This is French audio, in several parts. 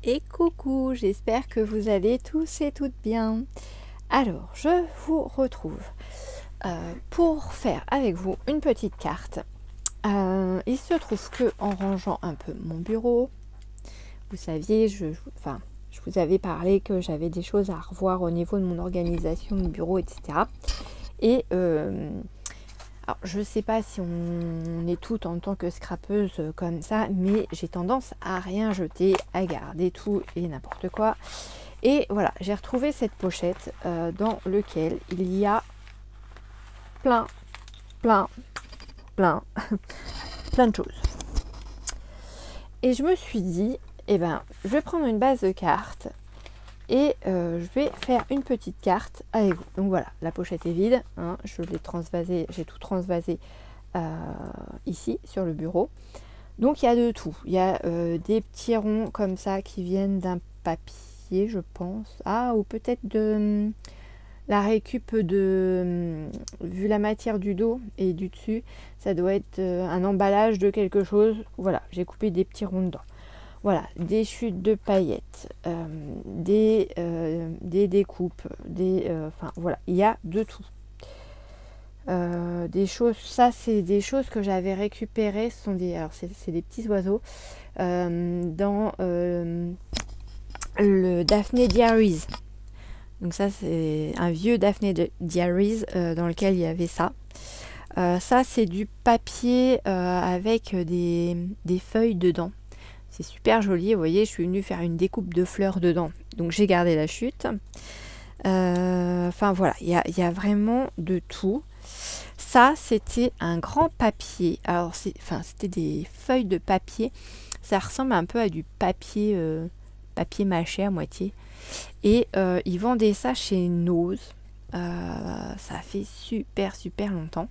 Et coucou, j'espère que vous allez tous et toutes bien. Alors, je vous retrouve pour faire avec vous une petite carte. Il se trouve que en rangeant un peu mon bureau, vous saviez, je vous avais parlé que j'avais des choses à revoir au niveau de mon organisation, mon bureau, etc. Et alors, je ne sais pas si on est toutes en tant que scrapeuse comme ça, mais j'ai tendance à rien jeter, à garder tout et n'importe quoi. Et voilà, j'ai retrouvé cette pochette dans laquelle il y a plein de choses. Et je me suis dit, eh ben, je vais prendre une base de cartes et je vais faire une petite carte avec vous. Donc voilà, la pochette est vide, hein, je l'ai transvasé, j'ai tout transvasé ici sur le bureau. Donc il y a de tout. Il y a des petits ronds comme ça qui viennent d'un papier, je pense. Ah, ou peut-être de la récup de... vu la matière du dos et du dessus, ça doit être un emballage de quelque chose. Voilà, j'ai coupé des petits ronds dedans. Voilà, des chutes de paillettes, des découpes, enfin voilà, il y a de tout. Des choses, ça c'est des choses que j'avais récupérées, ce sont alors c'est des petits oiseaux dans le Daphne Diaries. Donc ça c'est un vieux Daphne Diaries dans lequel il y avait ça. Ça c'est du papier avec des feuilles dedans. C'est super joli, vous voyez, je suis venue faire une découpe de fleurs dedans. Donc j'ai gardé la chute. Enfin voilà, il y a vraiment de tout. Ça, c'était un grand papier. Alors, c'était des feuilles de papier. Ça ressemble un peu à du papier, papier mâché à moitié. Et ils vendaient ça chez Nose. Ça fait super longtemps.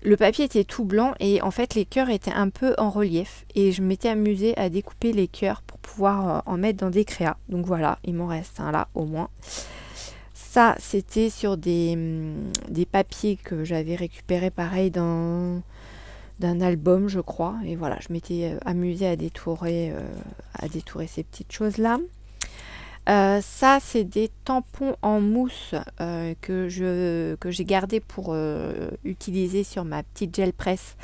Le papier était tout blanc et en fait les cœurs étaient un peu en relief. Et je m'étais amusée à découper les cœurs pour pouvoir en mettre dans des créas. Donc voilà, il m'en reste un là au moins. Ça, c'était sur des papiers que j'avais récupérés pareil d'un album, je crois. Et voilà, je m'étais amusée à détourer ces petites choses-là. Ça, c'est des tampons en mousse que j'ai gardé pour utiliser sur ma petite gel presse.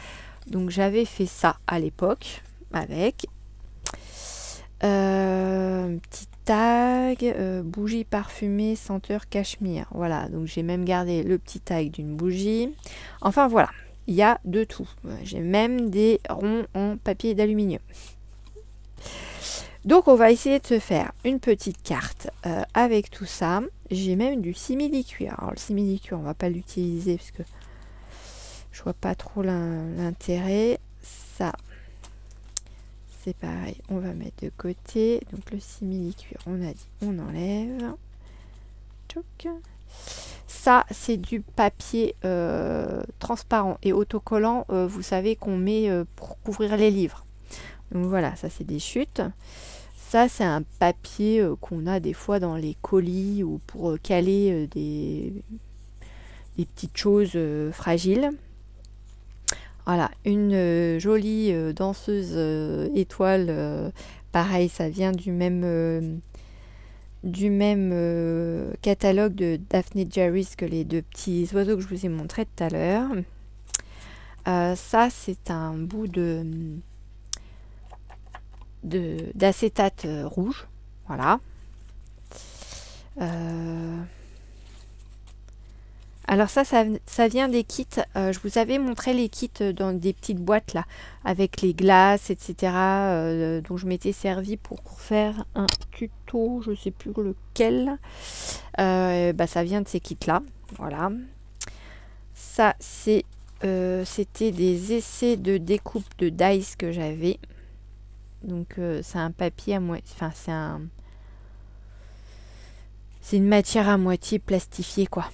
Donc, j'avais fait ça à l'époque avec. Petit tag, bougie parfumée, senteur cachemire. Voilà, donc j'ai même gardé le petit tag d'une bougie. Enfin voilà, il y a de tout. J'ai même des ronds en papier d'aluminium. Donc on va essayer de se faire une petite carte avec tout ça. J'ai même du simili-cuir. Alors le simili-cuir, on va pas l'utiliser parce que je vois pas trop l'intérêt. Ça, c'est pareil, on va mettre de côté. Donc le simili-cuir, on a dit, on enlève. Tchouc. Ça, c'est du papier transparent et autocollant, vous savez, qu'on met pour couvrir les livres. Donc voilà, ça c'est des chutes. Ça, c'est un papier qu'on a des fois dans les colis ou pour caler des petites choses fragiles. Voilà, une jolie danseuse étoile. Pareil, ça vient du même catalogue de Daphne Diaries que les deux petits oiseaux que je vous ai montré tout à l'heure. Ça, c'est un bout d'acétate rouge. Voilà. Alors ça vient des kits. Je vous avais montré les kits dans des petites boîtes là, avec les glaces, etc. Dont je m'étais servi pour faire un tuto, je sais plus lequel. Ça vient de ces kits là. Voilà. Ça c'était des essais de découpe de dice que j'avais. Donc c'est un papier à moitié. Enfin c'est une matière à moitié plastifiée quoi.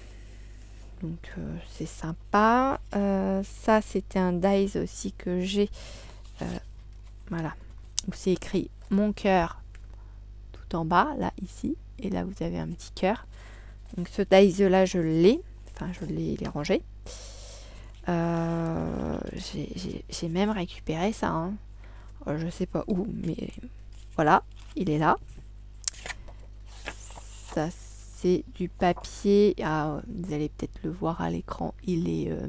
Donc c'est sympa. Ça c'était un dice aussi que j'ai. Voilà. Où c'est écrit mon cœur tout en bas, là, ici. Et là vous avez un petit cœur. Donc ce dice là je l'ai. Enfin je l'ai rangé. J'ai même récupéré ça. Hein. Je sais pas où, mais voilà, il est là. Ça, c'est du papier. Ah, vous allez peut-être le voir à l'écran. Il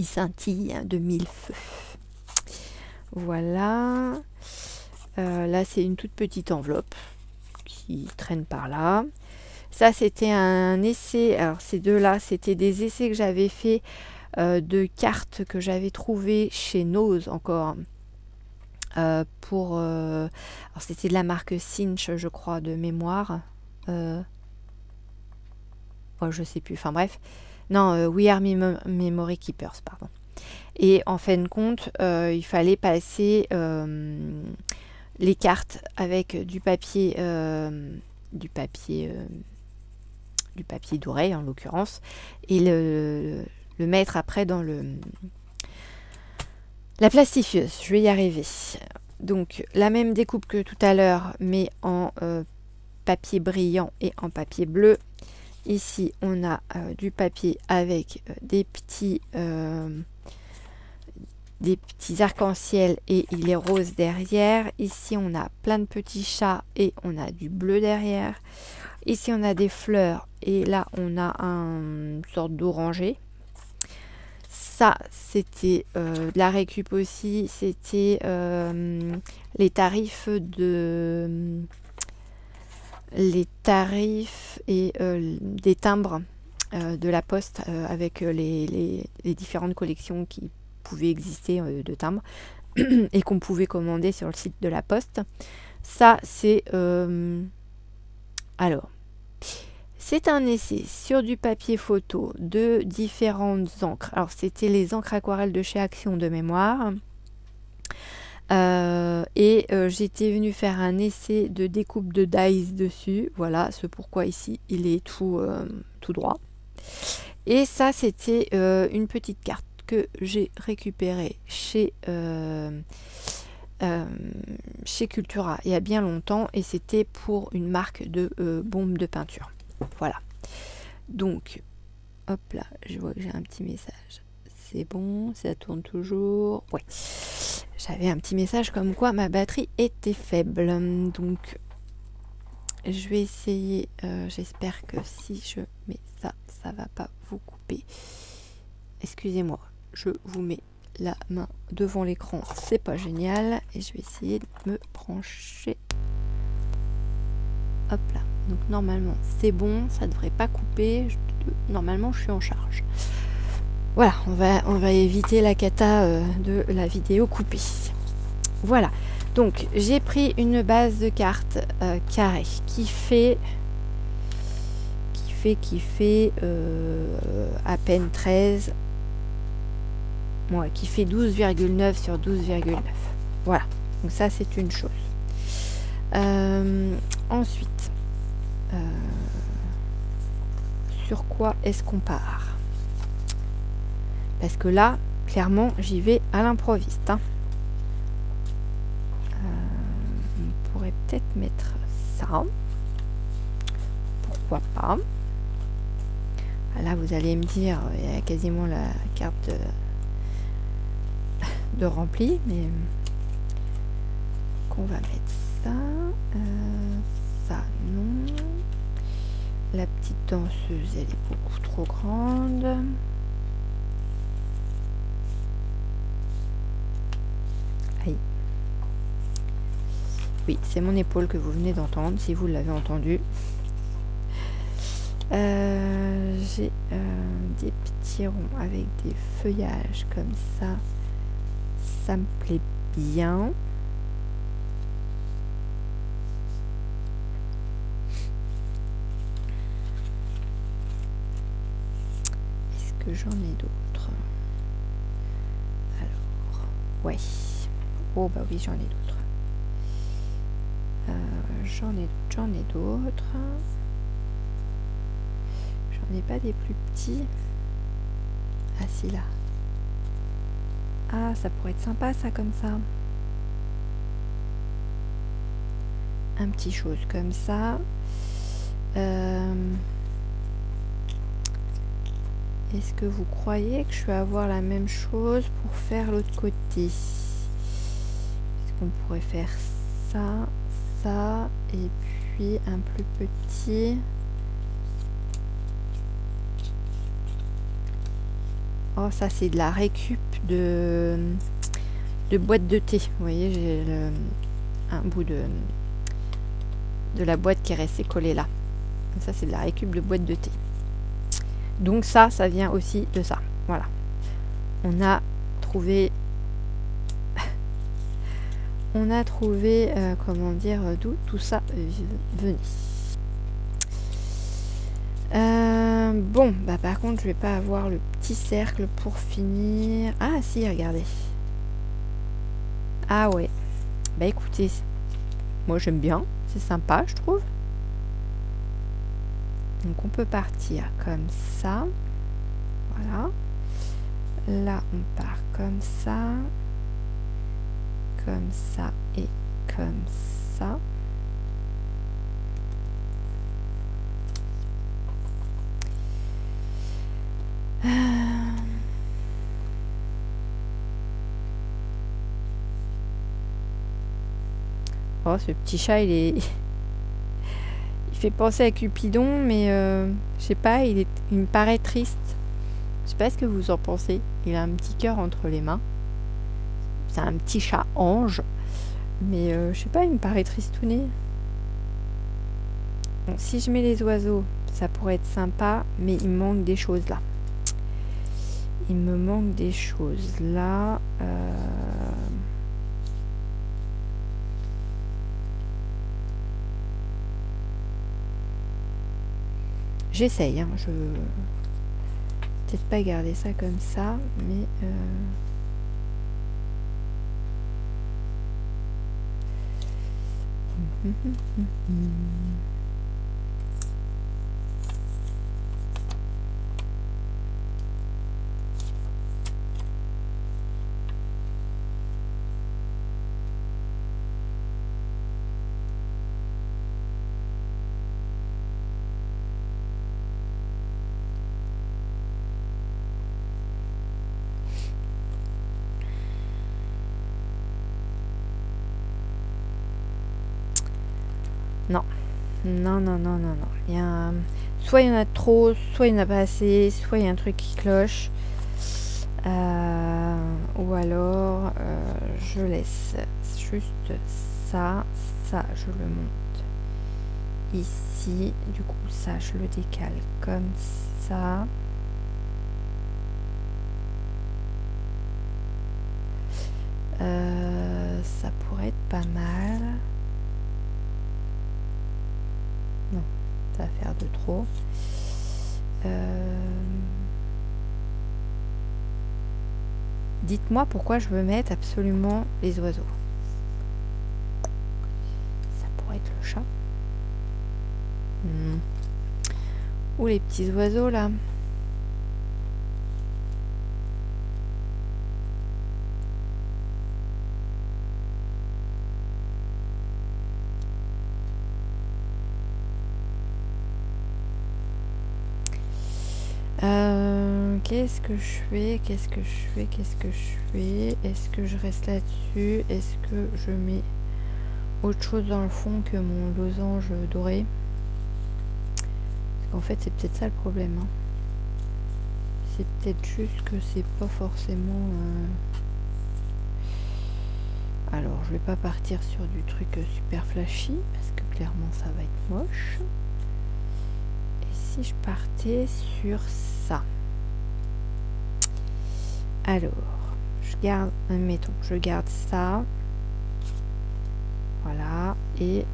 scintille hein, de mille feux. Voilà. Là, c'est une toute petite enveloppe qui traîne par là. Ça, c'était un essai. Alors, ces deux-là, c'était des essais que j'avais fait de cartes que j'avais trouvées chez Nose encore. Alors, c'était de la marque Cinch, je crois, de mémoire. Oh, je sais plus. Enfin, bref. Non, We Are Memory Keepers, pardon. Et en fin de compte, il fallait passer les cartes avec du papier doré en l'occurrence, et le mettre après dans la plastifieuse. Je vais y arriver. Donc la même découpe que tout à l'heure, mais en papier brillant et en papier bleu. Ici, on a du papier avec des petits arcs-en-ciel et il est rose derrière. Ici, on a plein de petits chats et on a du bleu derrière. Ici, on a des fleurs et là, on a une sorte d'oranger. Ça, c'était de la récup aussi. C'était les tarifs et des timbres de la Poste avec les différentes collections qui pouvaient exister de timbres et qu'on pouvait commander sur le site de la Poste. Ça, c'est c'est un essai sur du papier photo de différentes encres. Alors, c'était les encres aquarelles de chez Action de mémoire. J'étais venue faire un essai de découpe de dies dessus. Voilà, ce pourquoi ici, il est tout droit. Et ça, c'était une petite carte que j'ai récupérée chez Cultura il y a bien longtemps. Et c'était pour une marque de bombe de peinture. Voilà. Donc, hop là, je vois que j'ai un petit message. C'est bon, ça tourne toujours. Ouais. J'avais un petit message comme quoi ma batterie était faible. Donc, je vais essayer. J'espère que si je mets ça, ça va pas vous couper. Excusez-moi, je vous mets la main devant l'écran. C'est pas génial. Et je vais essayer de me brancher. Hop là. Donc, normalement, c'est bon. Ça devrait pas couper. Normalement, je suis en charge. Voilà, on va éviter la cata de la vidéo coupée. Voilà, donc j'ai pris une base de cartes carrée qui fait à peine 13, ouais, qui fait 12,9 sur 12,9. Voilà, donc ça c'est une chose. Ensuite, sur quoi est-ce qu'on part ? Parce que là, clairement, j'y vais à l'improviste. Hein. On pourrait peut-être mettre ça. Pourquoi pas. Là, vous allez me dire, il y a quasiment la carte de rempli. Mais qu'on va mettre ça. Ça, non. La petite danseuse, elle est beaucoup trop grande. Aïe. Oui, c'est mon épaule que vous venez d'entendre, si vous l'avez entendu. J'ai des petits ronds avec des feuillages comme ça. Ça me plaît bien. Est-ce que j'en ai d'autres? Alors, ouais. Oh bah oui, j'en ai d'autres. J'en ai d'autres. J'en ai pas des plus petits. Ah si, là. Ah, ça pourrait être sympa ça comme ça. Un petit chose comme ça. Est-ce que vous croyez que je vais avoir la même chose pour faire l'autre côté? Est-ce qu'on pourrait faire ça, ça, et puis un plus petit? Oh, ça c'est de la récup de boîte de thé. Vous voyez, j'ai un bout de la boîte qui est resté collé là. Ça c'est de la récup de boîte de thé. Donc ça vient aussi de ça. Voilà. On a trouvé comment dire, d'où tout ça venait. Bon, bah par contre, je vais pas avoir le petit cercle pour finir. Ah si, regardez. Ah ouais. Bah écoutez, moi j'aime bien. C'est sympa, je trouve. Donc on peut partir comme ça. Voilà. Là, on part comme ça et comme ça. Oh, ce petit chat, il fait penser à Cupidon, mais je sais pas, il me paraît triste. Je sais pas ce que vous en pensez. Il a un petit cœur entre les mains. C'est un petit chat ange, mais je sais pas, il me paraît tristouné. Bon, si je mets les oiseaux, ça pourrait être sympa, mais il me manque des choses là. Il me manque des choses là. J'essaye, hein, je peut-être pas garder ça comme ça, mais non. Il y a soit il y en a trop, soit il n'y en a pas assez, soit il y a un truc qui cloche. Ou alors je laisse juste ça, je le monte ici, du coup ça je le décale comme ça. Ça pourrait être pas mal. Non, ça va faire de trop. Dites-moi pourquoi je veux mettre absolument les oiseaux. Ça pourrait être le chat. Ou les petits oiseaux là. Qu'est-ce que je fais? Est-ce que je reste là-dessus? Est-ce que je mets autre chose dans le fond que mon losange doré? Parce qu'en fait, c'est peut-être ça le problème. Hein. C'est peut-être juste que c'est pas forcément... Alors, je vais pas partir sur du truc super flashy, parce que clairement, ça va être moche. Et si je partais sur ça? Alors, je garde, admettons, je garde ça. Voilà. Et...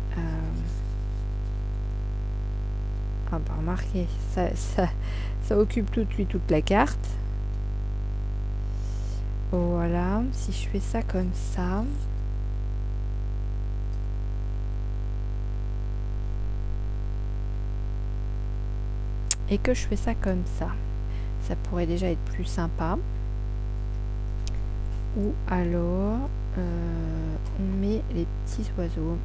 ah bah remarquez, ça occupe tout de suite toute la carte. Voilà. Si je fais ça comme ça... et que je fais ça comme ça pourrait déjà être plus sympa. Ou alors on met les petits oiseaux.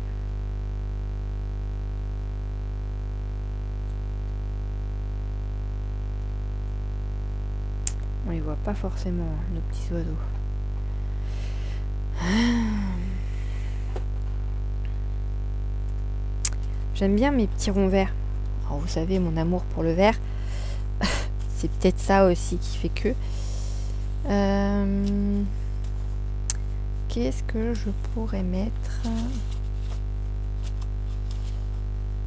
On les voit pas forcément, nos petits oiseaux. J'aime bien mes petits ronds verts. Alors vous savez mon amour pour le vert. C'est peut-être ça aussi qui fait que. Qu'est-ce que je pourrais mettre?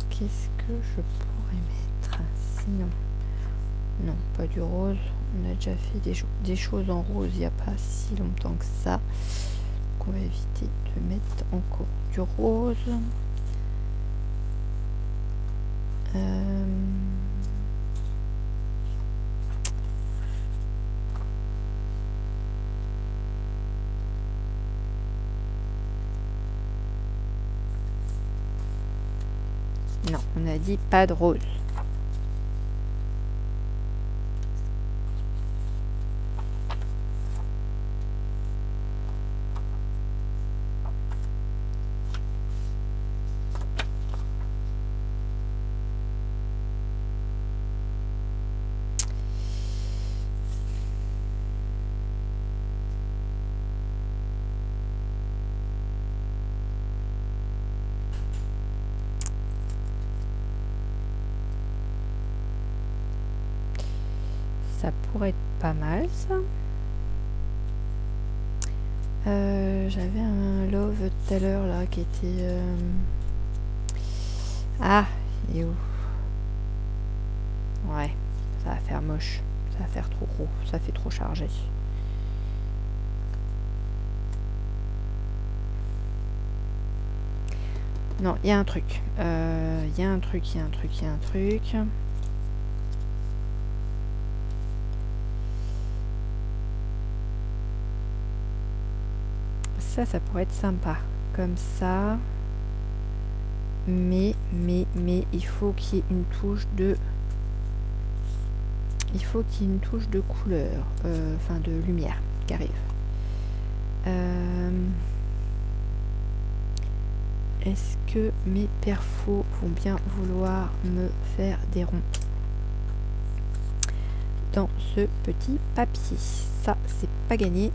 Qu'est-ce que je pourrais mettre sinon? Non, pas du rose. On a déjà fait des choses en rose il n'y a pas si longtemps que ça. Donc on va éviter de mettre encore du rose. Non, on a dit pas de rose. Ça pourrait être pas mal ça. J'avais un love tout à l'heure là qui était... Ah, il est où? Ouais, ça va faire moche. Ça va faire trop gros. Ça fait trop chargé. Non, il y a un truc. Il y a un truc. Ça pourrait être sympa. Comme ça. Mais, il faut qu'il y ait une touche de... Il faut qu'il y ait une touche de couleur. Enfin, de lumière qui arrive. Est-ce que mes perfos vont bien vouloir me faire des ronds dans ce petit papier? Ça, c'est pas gagné.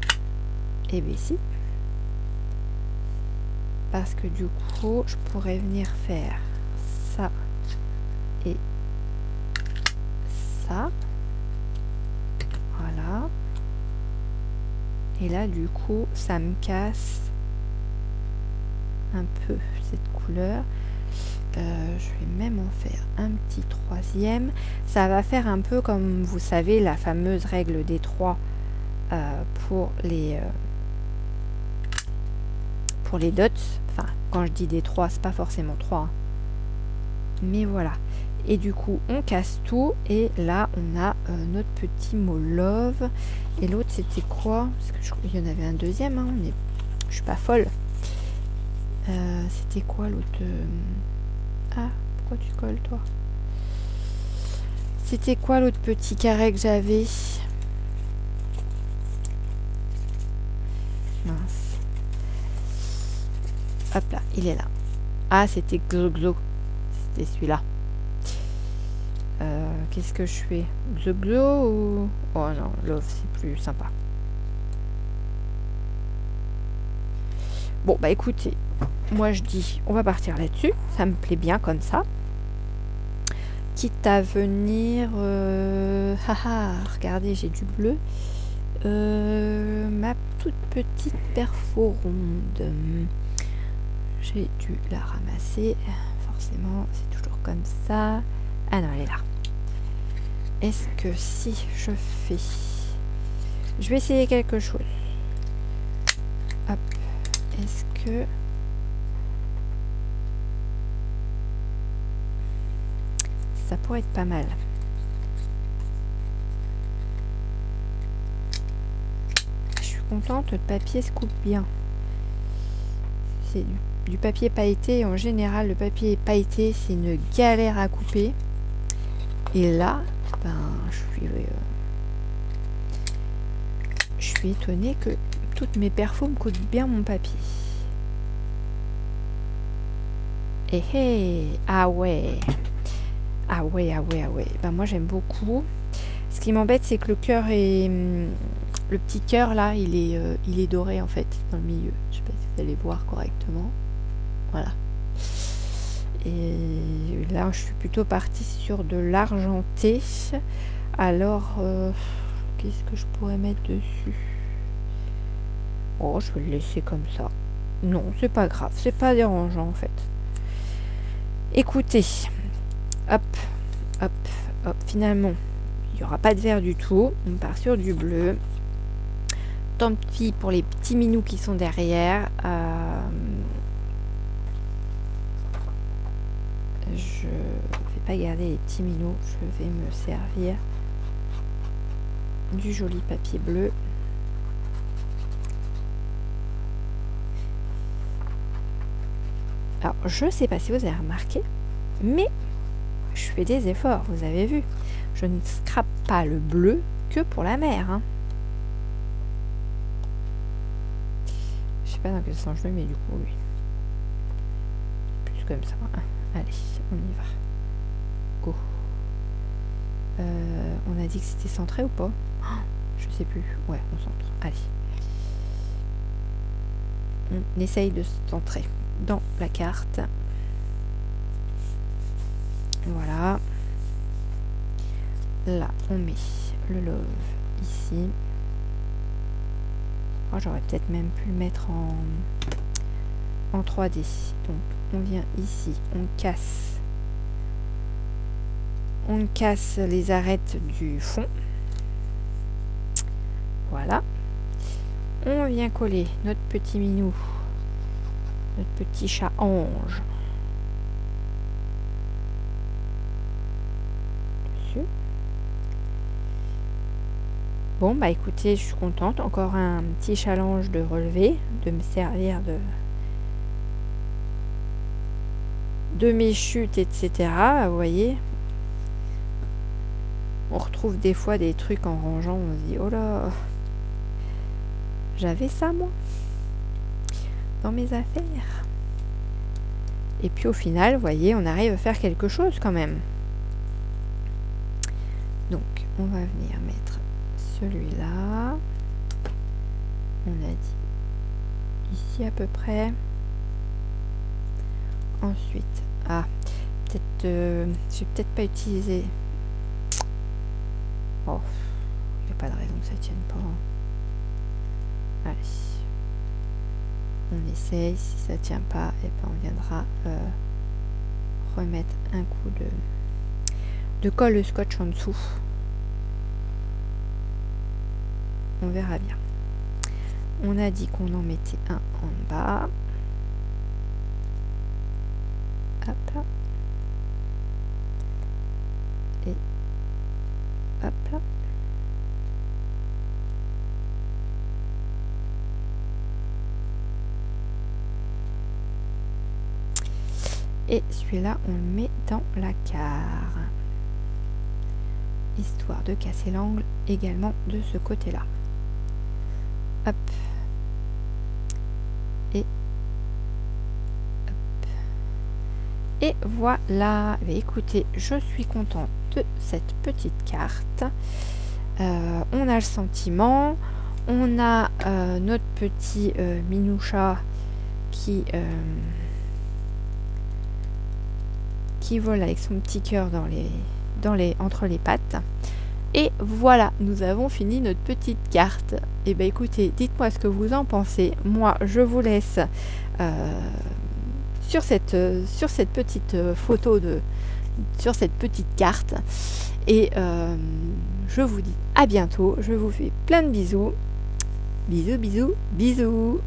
Et bien si. Parce que du coup, je pourrais venir faire ça et ça. Voilà. Et là, du coup, ça me casse un peu cette couleur. Je vais même en faire un petit troisième. Ça va faire un peu comme vous savez la fameuse règle des 3 pour les dots. Enfin, quand je dis des 3, c'est pas forcément 3 hein. Mais voilà. Et du coup on casse tout et là on a notre petit mot love. Et l'autre c'était quoi? Parce que il y en avait un deuxième hein. Je suis pas folle. C'était quoi l'autre? Ah, pourquoi tu colles toi? C'était quoi l'autre petit carré que j'avais? Mince. Hop là, il est là. Ah, c'était Xoglo. C'était celui-là. Qu'est-ce que je fais? Xoglo ou... Oh non, Love, c'est plus sympa. Bon, bah écoutez, moi je dis, on va partir là-dessus. Ça me plaît bien comme ça. Quitte à venir... Haha, regardez, j'ai du bleu. Ma toute petite perfo ronde. J'ai dû la ramasser. Forcément, c'est toujours comme ça. Ah non, elle est là. Est-ce que si je fais... Je vais essayer quelque chose. Hop. Est-ce que... Ça pourrait être pas mal. Je suis contente, le papier se coupe bien. C'est du papier pailleté. En général, le papier pailleté, c'est une galère à couper. Et là, ben, je suis étonnée que toutes mes perfos me coûtent bien mon papier. Et hey, ah ouais. Ah ouais. Ben moi j'aime beaucoup. Ce qui m'embête, c'est que le cœur est... Le petit cœur là, il est doré en fait, dans le milieu. Je sais pas si vous allez voir correctement. Voilà. Et là, je suis plutôt partie sur de l'argenté. Alors, qu'est-ce que je pourrais mettre dessus? Oh, je vais le laisser comme ça. Non, c'est pas grave, c'est pas dérangeant en fait. Écoutez, hop, hop, hop, finalement, il n'y aura pas de vert du tout. On part sur du bleu. Tant pis pour les petits minous qui sont derrière. Je vais pas garder les petits minous, je vais me servir du joli papier bleu. Alors, je sais pas si vous avez remarqué, mais je fais des efforts, vous avez vu. Je ne scrape pas le bleu que pour la mer. Hein. Je sais pas dans quel sens je le mets du coup, oui. Plus comme ça. Allez, on y va. Go. On a dit que c'était centré ou pas? Je sais plus. Ouais, on centre. Allez. On essaye de se centrer dans la carte. Voilà. Là, on met le love ici. Oh, j'aurais peut-être même pu le mettre en 3D. Donc, on vient ici, on casse les arêtes du fond. Voilà. On vient coller notre petit minou, notre petit chat ange dessus. Bon, bah écoutez, je suis contente. Encore un petit challenge de relever, de me servir de mes chutes, etc. Vous voyez, on retrouve des fois des trucs en rangeant, on se dit oh là, j'avais ça moi dans mes affaires. Et puis au final, vous voyez, on arrive à faire quelque chose quand même. Donc on va venir mettre celui-là, on a dit ici à peu près. Ensuite, peut-être, j'ai peut-être pas utilisé. Oh, il n'y a pas de raison que ça tienne pas. Allez, on essaye. Si ça tient pas, et ben on viendra remettre un coup de colle scotch en dessous. On verra bien. On a dit qu'on en mettait un en bas. Hop là. Et hop là. Et celui-là, on le met dans la carre. Histoire de casser l'angle également de ce côté-là. Hop. Et et voilà. Et écoutez, je suis contente de cette petite carte. On a le sentiment, on a notre petit minoucha qui vole avec son petit cœur entre les pattes. Et voilà, nous avons fini notre petite carte. Et bien écoutez, dites-moi ce que vous en pensez. Moi, je vous laisse sur cette petite photo sur cette petite carte. Et je vous dis à bientôt. Je vous fais plein de bisous. Bisous, bisous, bisous.